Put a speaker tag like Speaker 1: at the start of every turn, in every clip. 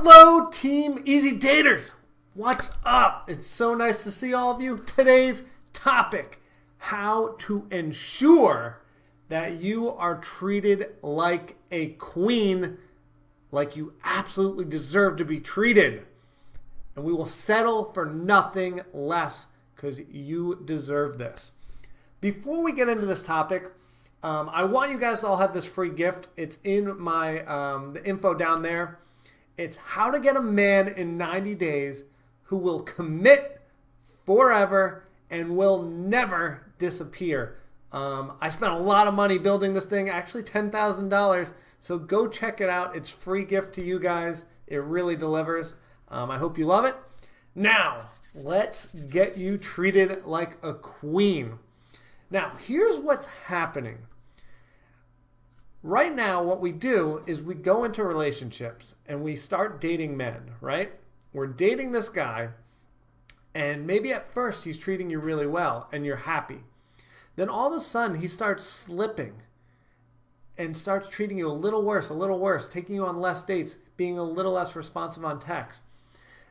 Speaker 1: Hello, Team Easy Daters. What's up? It's so nice to see all of you. Today's topic, how to ensure that you are treated like a queen, like you absolutely deserve to be treated. And we will settle for nothing less because you deserve this. Before we get into this topic, I want you guys to all have this free gift. It's in my the info down there. It's how to get a man in 90 days who will commit forever and will never disappear. I spent a lot of money building this thing, actually $10,000. So go check it out. It's free gift to you guys. It really delivers. I hope you love it. Now, let's get you treated like a queen. Now, here's what's happening. Right now, what we do is we go into relationships and we start dating men, right? We're dating this guy, and maybe at first he's treating you really well and you're happy. Then all of a sudden he starts slipping and starts treating you a little worse, taking you on less dates, being a little less responsive on text.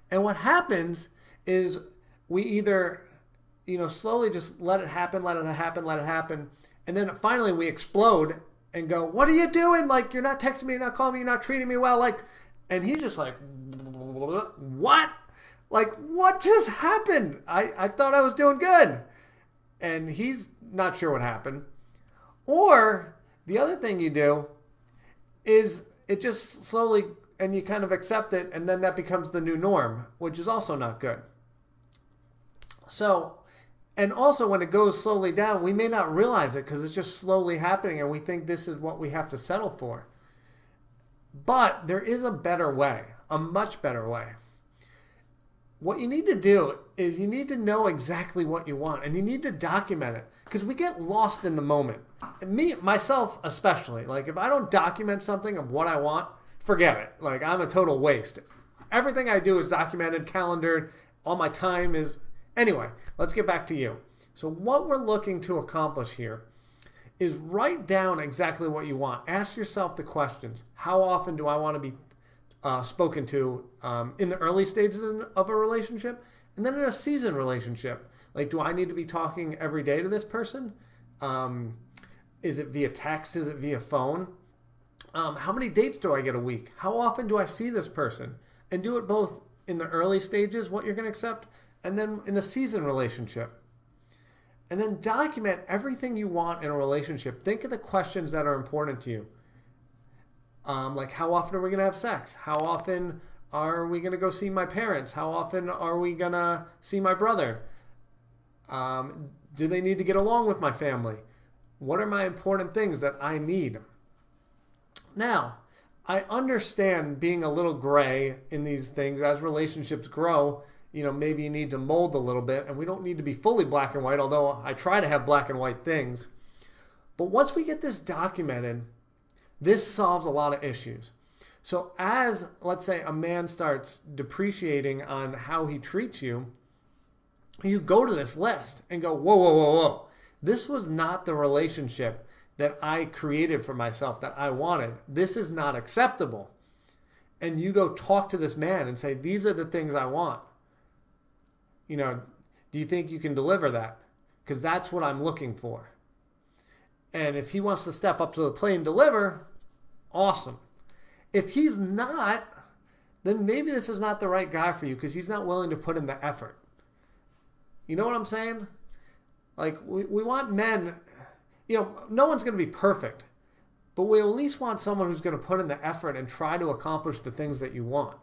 Speaker 1: And what happens is we either, slowly just let it happen, and then finally we explode and go, what are you doing? Like, you're not texting me, you're not calling me, you're not treating me well. And he's just like, what? Like, what just happened? I thought I was doing good. And he's not sure what happened. Or the other thing you do is it just slowly, and you kind of accept it, and then that becomes the new norm, which is also not good. So, and also when it goes slowly down, we may not realize it because it's just slowly happening and we think this is what we have to settle for. But there is a better way, a much better way. What you need to do is you need to know exactly what you want and you need to document it because we get lost in the moment. And myself especially, like if I don't document something of what I want, forget it. Like I'm a total waste. Everything I do is documented, calendared, all my time is... Anyway, let's get back to you. So what we're looking to accomplish here is write down exactly what you want. Ask yourself the questions. How often do I want to be spoken to in the early stages of a relationship? And then in a seasoned relationship. Like, do I need to be talking every day to this person? Is it via text? Is it via phone? How many dates do I get a week? How often do I see this person? And do it both in the early stages, what you're going to accept, and then in a seasoned relationship. And then document everything you want in a relationship. Think of the questions that are important to you. Like how often are we going to have sex? How often are we going to go see my parents? How often are we going to see my brother? Do they need to get along with my family? What are my important things that I need? Now, I understand being a little gray in these things as relationships grow. Maybe you need to mold a little bit, and we don't need to be fully black and white, although I try to have black and white things. But once we get this documented, this solves a lot of issues. So as, let's say, a man starts depreciating on how he treats you, you go to this list and go, whoa. This was not the relationship that I created for myself, that I wanted. This is not acceptable. And you go talk to this man and say, these are the things I want. Do you think you can deliver that? Because that's what I'm looking for. And if he wants to step up to the plate and deliver, awesome. If he's not, then maybe this is not the right guy for you because he's not willing to put in the effort. You know what I'm saying? Like, we want men, no one's going to be perfect, but we at least want someone who's going to put in the effort and try to accomplish the things that you want.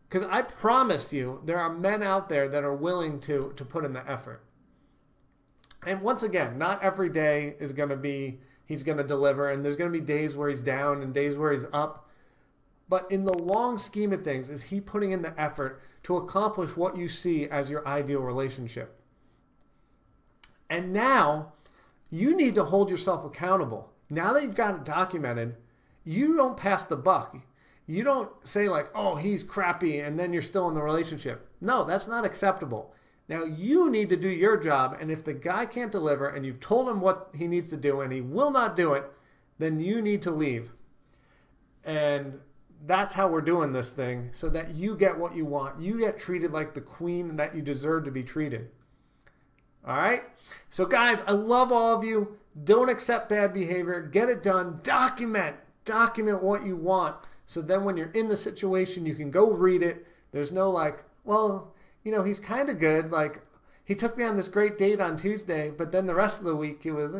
Speaker 1: Because I promise you, there are men out there that are willing to put in the effort. And once again, not every day is going to be, he's going to deliver. And there's going to be days where he's down and days where he's up. But in the long scheme of things, is he putting in the effort to accomplish what you see as your ideal relationship? And now, you need to hold yourself accountable. Now that you've got it documented, you don't pass the buck. You don't say like, oh, he's crappy, and then you're still in the relationship. No, that's not acceptable. Now, you need to do your job, and if the guy can't deliver, and you've told him what he needs to do, and he will not do it, then you need to leave. And that's how we're doing this thing, so that you get what you want. You get treated like the queen that you deserve to be treated. All right? So guys, I love all of you. Don't accept bad behavior. Get it done. Document what you want. So then when you're in the situation, you can go read it. There's no like, well, you know, he's kind of good. Like, he took me on this great date on Tuesday, but then the rest of the week it was,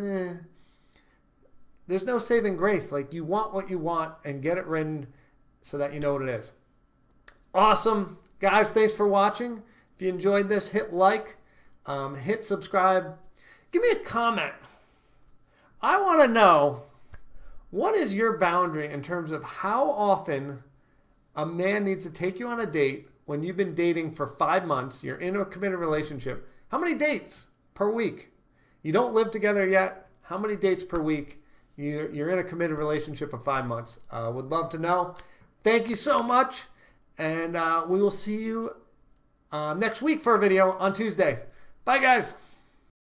Speaker 1: There's no saving grace. Like, you want what you want and get it written so that you know what it is. Awesome. Guys, thanks for watching. If you enjoyed this, hit like, hit subscribe. Give me a comment. I want to know, what is your boundary in terms of how often a man needs to take you on a date when you've been dating for 5 months, you're in a committed relationship? How many dates per week? You don't live together yet. How many dates per week? You're in a committed relationship of 5 months. Would love to know. Thank you so much. And we will see you next week for a video on Tuesday. Bye, guys.